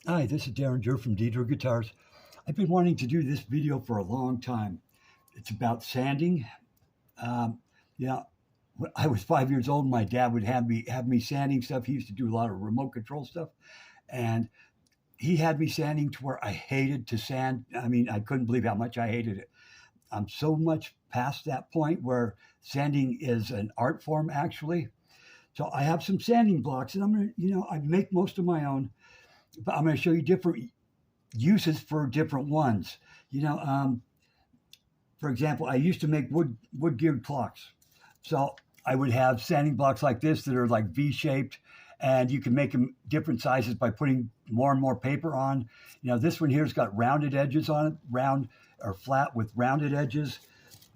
Hi, this is Darren Drew from Deidre Guitars. I've been wanting to do this video for a long time. It's about sanding. Um, yeah, when I was 5 years old. My dad would have me sanding stuff. He used to do a lot of remote control stuff, and he had me sanding to where I hated to sand. I mean, I couldn't believe how much I hated it. I'm so much past that point where sanding is an art form, actually. So I have some sanding blocks, and I make most of my own. But I'm gonna show you different uses for different ones. You know, um, for example, I used to make wood geared clocks. So I would have sanding blocks like this that are like V shaped, and you can make them different sizes by putting more and more paper on. This one here's got rounded edges on it, round or flat with rounded edges.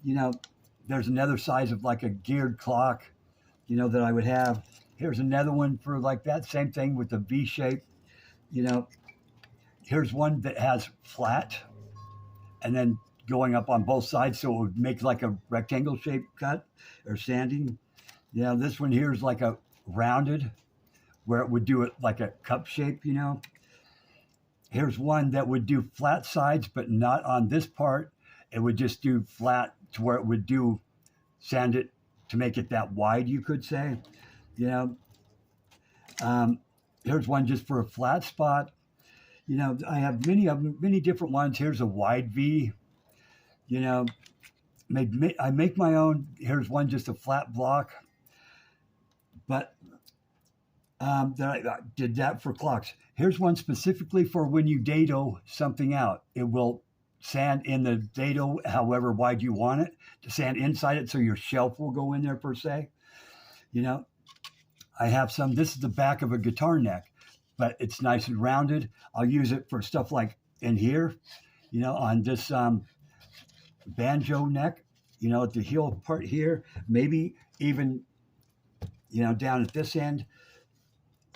You know, there's another size of like a geared clock, that I would have. Here's another one for like that, same thing with the V shape. You know, here's one that has flat and then going up on both sides so it would make like a rectangle shaped cut or sanding. This one here is like a rounded where it would do it like a cup shape. Here's one that would do flat sides but not on this part. It would just do flat to where it would do sand it to make it that wide, you could say. You know, um, Here's one just for a flat spot. I have many of them, many different ones. Here's a wide V. You know, I make my own. Here's one just a flat block, but then I did that for clocks. Here's one specifically for when you dado something out. It will sand in the dado however wide you want it to sand inside it, so your shelf will go in there per se. You know, I have some. This is the back of a guitar neck, but it's nice and rounded. I'll use it for stuff like in here. On this banjo neck, at the heel part here, maybe even, down at this end,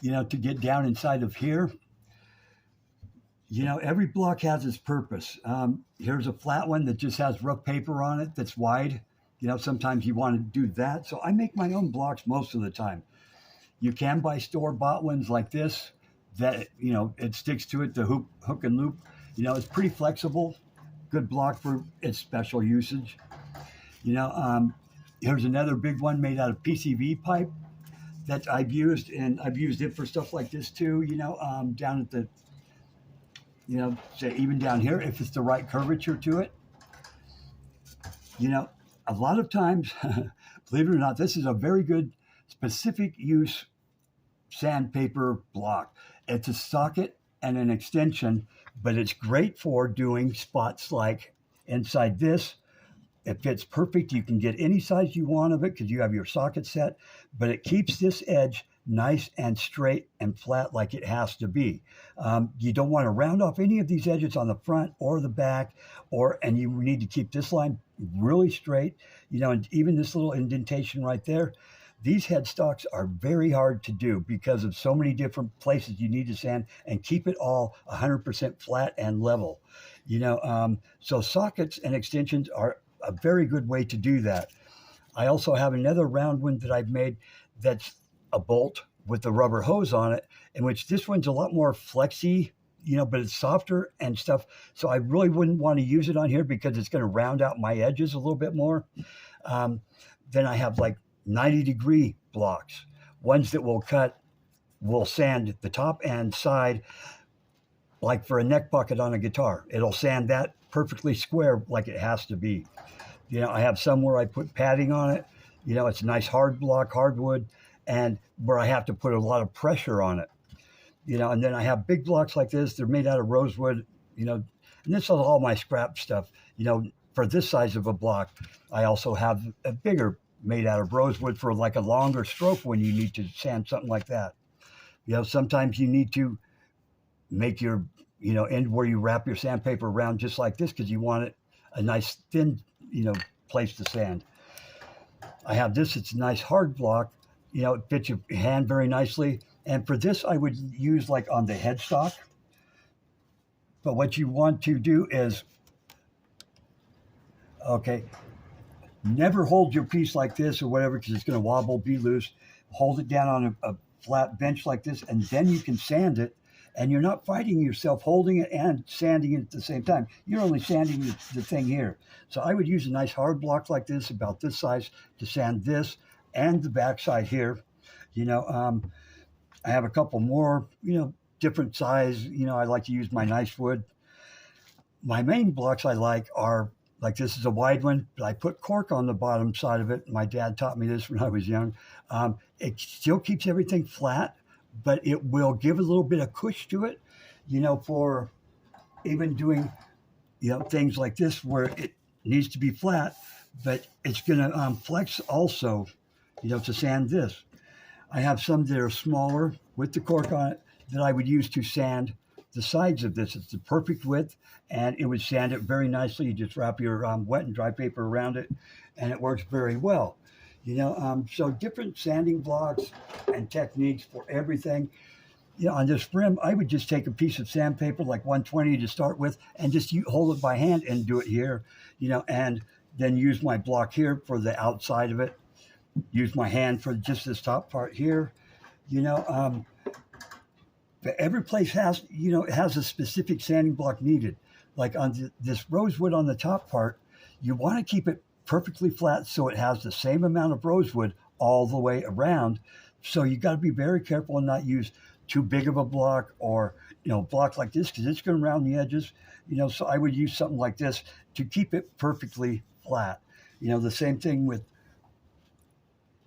to get down inside of here. Every block has its purpose. Here's a flat one that just has rough paper on it that's wide. Sometimes you want to do that. So I make my own blocks most of the time. You can buy store-bought ones like this that, it sticks to it, the hook and loop. It's pretty flexible, good block for its special usage. You know, um, Here's another big one made out of PCV pipe that I've used, and I've used it for stuff like this too. Down at the, say even down here, if it's the right curvature to it. You know, a lot of times, believe it or not, this is a very good specific use sandpaper block. It's a socket and an extension, but it's great for doing spots like inside this. It fits perfect. You can get any size you want of it because you have your socket set, but it keeps this edge nice and straight and flat like it has to be. You don't want to round off any of these edges on the front or the back, and you need to keep this line really straight. And even this little indentation right there. These headstocks are very hard to do because of so many different places you need to sand and keep it all 100% flat and level. So sockets and extensions are a very good way to do that. I also have another round one that I've made that's a bolt with the rubber hose on it, in which this one's a lot more flexy, but it's softer and stuff. So I really wouldn't want to use it on here because it's going to round out my edges a little bit more. Then I have like 90-degree blocks, ones that will sand the top and side, like for a neck bucket on a guitar. It'll sand that perfectly square like it has to be. I have some where I put padding on it. It's a nice hard block, hardwood, and where I have to put a lot of pressure on it. And then I have big blocks like this. They're made out of rosewood, and this is all my scrap stuff. For this size of a block, I also have a bigger made out of rosewood for like a longer stroke when you need to sand something like that. Sometimes you need to make your, end where you wrap your sandpaper around just like this because you want it a nice thin, place to sand. I have this, it's a nice hard block, it fits your hand very nicely. And for this, I would use like on the headstock. But what you want to do is, okay, never hold your piece like this or whatever because it's going to wobble, be loose. Hold it down on a flat bench like this, and then you can sand it and you're not fighting yourself holding it and sanding it at the same time. You're only sanding the thing here. So I would use a nice hard block like this, about this size, to sand this and the backside here. You know, I have a couple more, different size. I like to use my nice wood. My main blocks I like are, like, this is a wide one, but I put cork on the bottom side of it. My dad taught me this when I was young. It still keeps everything flat, but it will give a little bit of push to it, for even doing, things like this where it needs to be flat, but it's going to flex also, to sand this. I have some that are smaller with the cork on it that I would use to sand the sides of this. It's the perfect width, and it would sand it very nicely. You just wrap your wet and dry paper around it, and it works very well. So different sanding blocks and techniques for everything. On this rim, I would just take a piece of sandpaper, like 120 to start with, and just hold it by hand and do it here, and then use my block here for the outside of it. Use my hand for just this top part here. But every place has, it has a specific sanding block needed. Like on this rosewood on the top part, you want to keep it perfectly flat so it has the same amount of rosewood all the way around. So you got to be very careful and not use too big of a block, or, block like this, because it's going to round the edges. So I would use something like this to keep it perfectly flat. The same thing with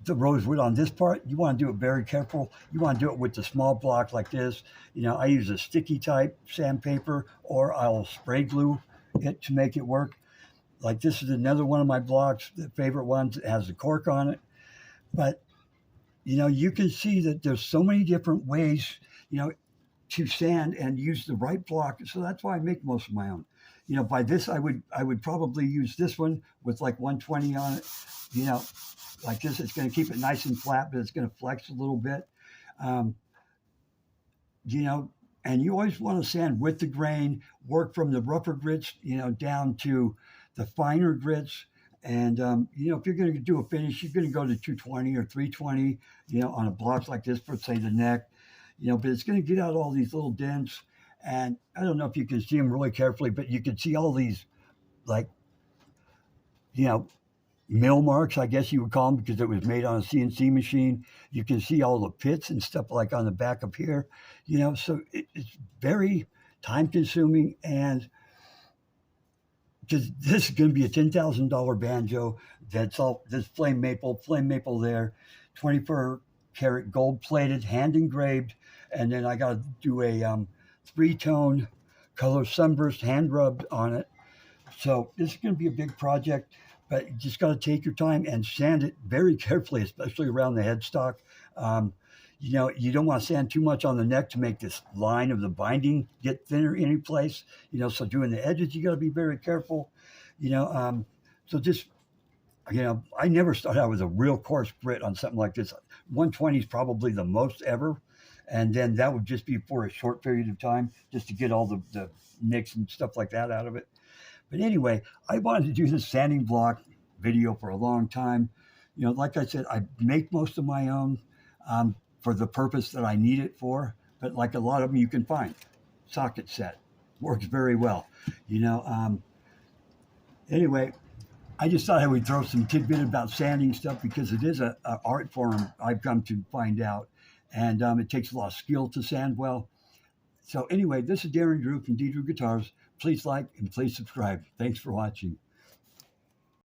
the rosewood on this part. You want to do it very careful. You want to do it with the small block like this. I use a sticky type sandpaper, or I'll spray glue it to make it work. Like, this is another one of my blocks, the favorite ones. It has the cork on it. But, you can see that there's so many different ways, to sand and use the right block. So that's why I make most of my own. By this, I would probably use this one with like 120 on it. Like this, it's going to keep it nice and flat, but it's going to flex a little bit. And you always want to sand with the grain, work from the rougher grits, down to the finer grits. And, if you're going to do a finish, you're going to go to 220 or 320, on a block like this for, say, the neck, but it's going to get out all these little dents. And I don't know if you can see them really carefully, but you can see all these, like, mill marks, I guess you would call them, because it was made on a CNC machine. You can see all the pits and stuff like on the back up here, so it's very time consuming. And because this is going to be a $10,000 banjo, that's all this flame maple there, 24 karat gold plated, hand engraved. And then I got to do a 3-tone color sunburst hand rubbed on it. So this is going to be a big project. But you just got to take your time and sand it very carefully, especially around the headstock. You don't want to sand too much on the neck to make this line of the binding get thinner in any place. So doing the edges, you got to be very careful. So just, I never started out with a real coarse grit on something like this. 120 is probably the most ever. And then that would just be for a short period of time, just to get all the nicks and stuff like that out of it. But anyway, I wanted to do this sanding block video for a long time. Like I said, I make most of my own for the purpose that I need it for. But like a lot of them you can find, socket set, works very well. Anyway, I just thought I would throw some tidbit about sanding stuff, because it is an art form, I've come to find out. And it takes a lot of skill to sand well. So anyway, this is Darren Drew from D. Drew Guitars. Please like and please subscribe. Thanks for watching.